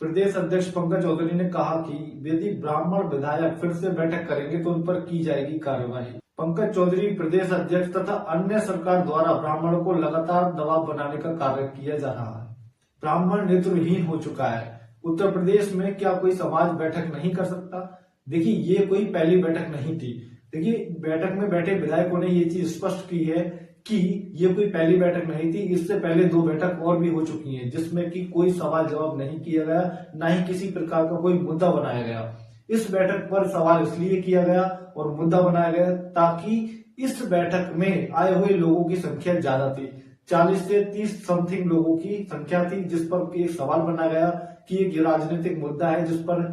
प्रदेश अध्यक्ष पंकज चौधरी ने कहा कि यदि ब्राह्मण विधायक फिर से बैठक करेंगे तो उन पर की जाएगी कार्रवाई। पंकज चौधरी प्रदेश अध्यक्ष तथा अन्य सरकार द्वारा ब्राह्मणों को लगातार दबाव बनाने का कार्य किया जा रहा है। ब्राह्मण नेतृहीन हो चुका है। उत्तर प्रदेश में क्या कोई समाज बैठक नहीं कर सकता? देखिए, ये कोई पहली बैठक नहीं थी। देखिए, बैठक में बैठे विधायकों ने ये चीज स्पष्ट की है कि ये कोई पहली बैठक नहीं थी। इससे पहले 2 बैठक और भी हो चुकी हैं जिसमें कि कोई सवाल जवाब नहीं किया गया, ना ही किसी प्रकार का कोई मुद्दा बनाया गया। इस बैठक पर सवाल इसलिए किया गया और मुद्दा बनाया गया ताकि इस बैठक में आए हुए लोगों की संख्या ज्यादा थी। 40 से 30 समथिंग लोगों की संख्या थी, जिस पर एक सवाल बनाया गया कि एक राजनीतिक मुद्दा है जिस पर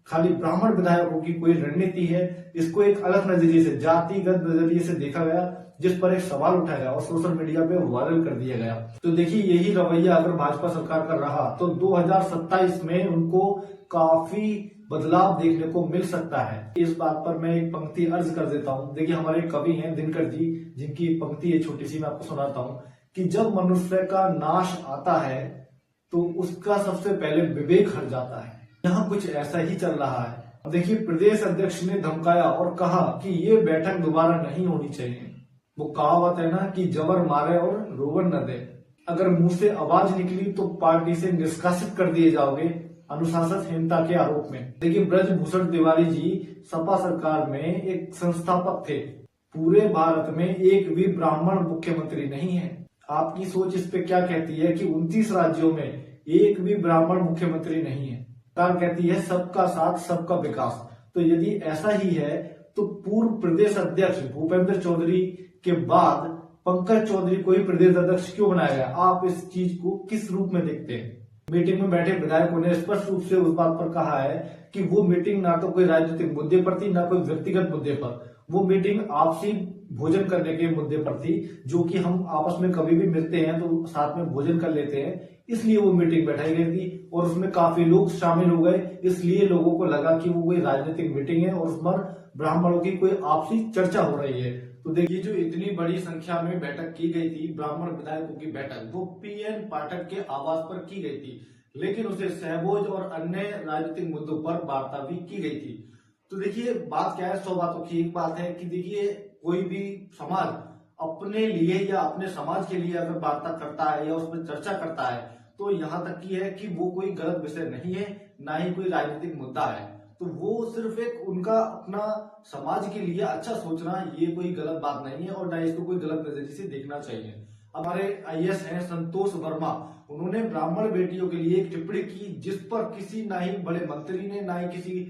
खाली ब्राह्मण विधायकों की कोई रणनीति है। इसको एक अलग नजरिए से, जातिगत नजरिए से देखा गया, जिस पर एक सवाल उठाया गया और सोशल मीडिया पे वायरल कर दिया गया। तो देखिए, यही रवैया अगर भाजपा सरकार का रहा तो 2027 में उनको काफी बदलाव देखने को मिल सकता है। इस बात पर मैं एक पंक्ति अर्ज कर देता हूँ। देखिए, हमारे कवि हैं दिनकर जी, जिनकी पंक्ति है छोटी सी, मैं आपको सुनाता हूँ कि जब मनुष्य का नाश आता है तो उसका सबसे पहले विवेक हट जाता है। यहाँ कुछ ऐसा ही चल रहा है। देखिए, प्रदेश अध्यक्ष ने धमकाया और कहा कि ये बैठक दोबारा नहीं होनी चाहिए। वो कहावत है ना कि जबर मारे और रोवन न दे। अगर मुंह से आवाज निकली तो पार्टी से निष्कासित कर दिए जाओगे अनुशासनहीनता के आरोप में। देखिए, ब्रजभूषण तिवारी जी सपा सरकार में एक संस्थापक थे। पूरे भारत में एक भी ब्राह्मण मुख्यमंत्री नहीं है। आपकी सोच इस पे क्या कहती है कि 29 राज्यों में एक भी ब्राह्मण मुख्यमंत्री नहीं है? सरकार कहती है सबका साथ सबका विकास। तो यदि ऐसा ही है तो पूर्व प्रदेश अध्यक्ष भूपेंद्र चौधरी के बाद पंकज चौधरी को ही प्रदेश अध्यक्ष क्यों बनाया गया? आप इस चीज को किस रूप में देखते हैं? मीटिंग में बैठे विधायकों ने स्पष्ट रूप से उस बात पर कहा है कि वो मीटिंग ना तो कोई राजनीतिक मुद्दे पर थी, ना कोई व्यक्तिगत मुद्दे पर। वो मीटिंग आपसी भोजन करने के मुद्दे पर थी, जो कि हम आपस में कभी भी मिलते हैं तो साथ में भोजन कर लेते हैं, इसलिए वो मीटिंग बैठाई गई थी और उसमें काफी लोग शामिल हो गए। इसलिए लोगों को लगा कि वो कोई राजनीतिक मीटिंग है और उस पर ब्राह्मणों की कोई आपसी चर्चा हो रही है। तो देखिए, जो इतनी बड़ी संख्या में बैठक की गई थी, ब्राह्मण विधायकों की बैठक, वो पीएन पाठक के आवास पर की गई थी, लेकिन उसे सहभोज और अन्य राजनीतिक मुद्दों पर वार्ता भी की गई थी। तो देखिए, बात क्या है, 100 बातों की एक बात है कि देखिए, कोई भी समाज अपने लिए या अपने समाज के लिए अगर वार्ता करता है या उस पर चर्चा करता है तो यहाँ तक की है कि वो कोई गलत विषय नहीं है, ना ही कोई राजनीतिक मुद्दा है। तो वो सिर्फ एक उनका अपना समाज के लिए अच्छा सोचना, ये कोई गलत बात नहीं है और ना इसको कोई गलत नजरिए से देखना चाहिए। हमारे आईएएस हैं संतोष वर्मा, उन्होंने ब्राह्मण बेटियों के लिए एक टिप्पणी की जिस पर किसी ना ही बड़े मंत्री ने, ना ही किसी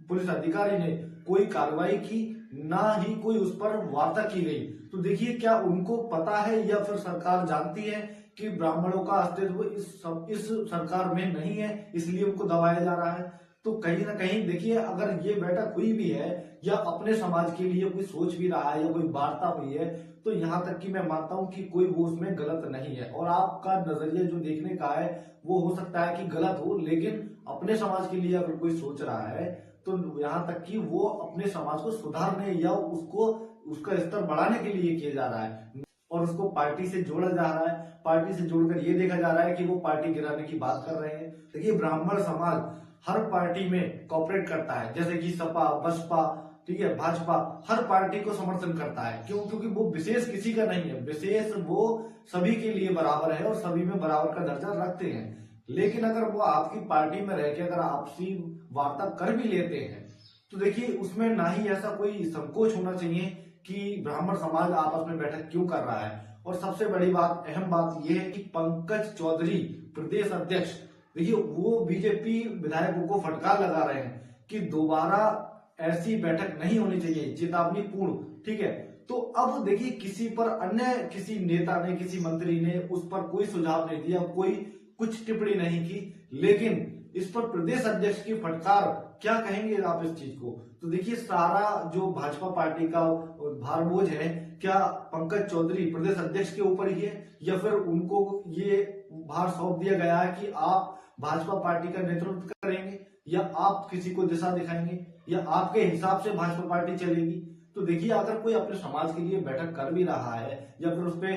पुलिस अधिकारी ने कोई कार्रवाई की, ना ही कोई उस पर वार्ता की गई। तो देखिए, क्या उनको पता है या फिर सरकार जानती है कि ब्राह्मणों का अस्तित्व इस सरकार में नहीं है, इसलिए उनको दबाया जा रहा है? तो कहीं ना कहीं देखिए, अगर ये बैठक हुई भी है या अपने समाज के लिए कोई सोच भी रहा है या कोई वार्ता हुई है, तो यहाँ तक कि मैं मानता हूँ कि कोई वो उसमें गलत नहीं है। और आपका नजरिया जो देखने का है वो हो सकता है कि गलत हो, लेकिन अपने समाज के लिए अगर कोई सोच रहा है तो यहाँ तक कि वो अपने समाज को सुधारने या उसका स्तर बढ़ाने के लिए किया जा रहा है और उसको पार्टी से जोड़ा जा रहा है। पार्टी से जोड़कर ये देखा जा रहा है कि वो पार्टी गिराने की बात कर रहे हैं। देखिए, ब्राह्मण समाज हर पार्टी में कॉपरेट करता है, जैसे कि सपा, बसपा, ठीक है, भाजपा, हर पार्टी को समर्थन करता है। क्यों? क्योंकि वो विशेष किसी का नहीं है, विशेष वो सभी के लिए बराबर है और सभी में बराबर का दर्जा रखते हैं। लेकिन अगर वो आपकी पार्टी में रह के अगर आपसी वार्ता कर भी लेते हैं तो देखिए, उसमें ना ही ऐसा कोई संकोच होना चाहिए कि ब्राह्मण समाज आपस में बैठक क्यों कर रहा है। और सबसे बड़ी बात, अहम बात यह है कि पंकज चौधरी प्रदेश अध्यक्ष, देखिए, वो बीजेपी विधायकों को फटकार लगा रहे हैं कि दोबारा ऐसी बैठक नहीं होनी चाहिए, चेतावनी पूर्ण, ठीक है। तो अब देखिए, किसी पर अन्य किसी नेता ने, किसी मंत्री ने उस पर कोई सुझाव नहीं दिया, कोई कुछ टिप्पणी नहीं की, लेकिन इस पर प्रदेश अध्यक्ष की फटकार, क्या कहेंगे आप इस चीज को? तो देखिए, सारा जो भाजपा पार्टी का भार बोझ है, क्या पंकज चौधरी प्रदेश अध्यक्ष के ऊपर ही है या फिर उनको ये भार सौंप दिया गया है कि आप भाजपा पार्टी का नेतृत्व करेंगे या आप किसी को दिशा दिखाएंगे या आपके हिसाब से भाजपा पार्टी चलेगी? तो देखिए, अगर कोई अपने समाज के लिए बैठक कर भी रहा है या फिर उस पे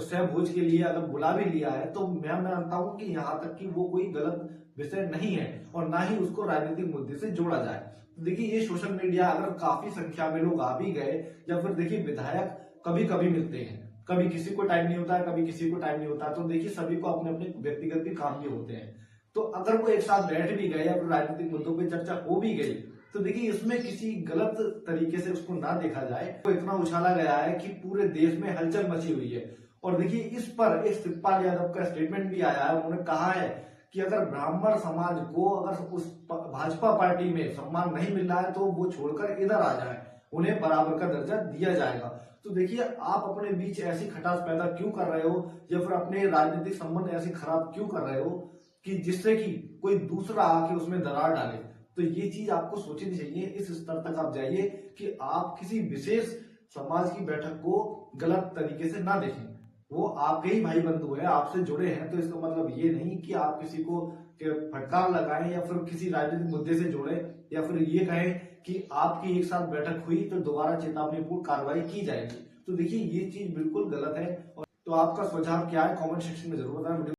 सहभोज के लिए अगर बुला भी लिया है, तो मैं मानता हूं कि यहाँ तक कि वो कोई गलत विषय नहीं है और ना ही उसको राजनीतिक मुद्दे से जोड़ा जाए। तो देखिए, ये सोशल मीडिया अगर काफी संख्या में लोग आ भी गए या फिर देखिए विधायक कभी कभी मिलते हैं, कभी किसी को टाइम नहीं होता है, कभी किसी को टाइम नहीं होता, तो देखिए सभी को अपने अपने व्यक्तिगत भी काम भी होते हैं। तो अगर वो एक साथ बैठ भी गए या फिर राजनीतिक मुद्दों पर चर्चा हो भी गई, तो देखिए इसमें किसी गलत तरीके से उसको ना देखा जाए। तो इतना उछाला गया है कि पूरे देश में हलचल मची हुई है। और देखिए, इस पर एक शिवपाल यादव का स्टेटमेंट भी आया है। उन्होंने कहा है कि अगर ब्राह्मण समाज को अगर उस भाजपा पार्टी में सम्मान नहीं मिल रहा है तो वो छोड़कर इधर आ जाए, उन्हें बराबर का दर्जा दिया जाएगा। तो देखिए, आप अपने बीच ऐसी खटास पैदा क्यों कर रहे हो या फिर अपने राजनीतिक संबंध ऐसे खराब क्यों कर रहे हो कि जिससे कि कोई दूसरा आके उसमें दरार डाले। तो ये चीज आपको सोचनी चाहिए। इस स्तर तक आप जाइए कि आप किसी विशेष समाज की बैठक को गलत तरीके से ना देखें। वो आपके ही भाई बंधु है, आपसे जुड़े हैं, तो इसका मतलब ये नहीं कि आप किसी को फटकार लगाएं या फिर किसी राजनीतिक मुद्दे से जोड़े या फिर ये कहें कि आपकी एक साथ बैठक हुई तो दोबारा चेतावनीपूर्ण कार्रवाई की जाएगी। तो देखिए, ये चीज बिल्कुल गलत है। और तो आपका सुझाव क्या है, कमेंट सेक्शन में जरूर बताएं।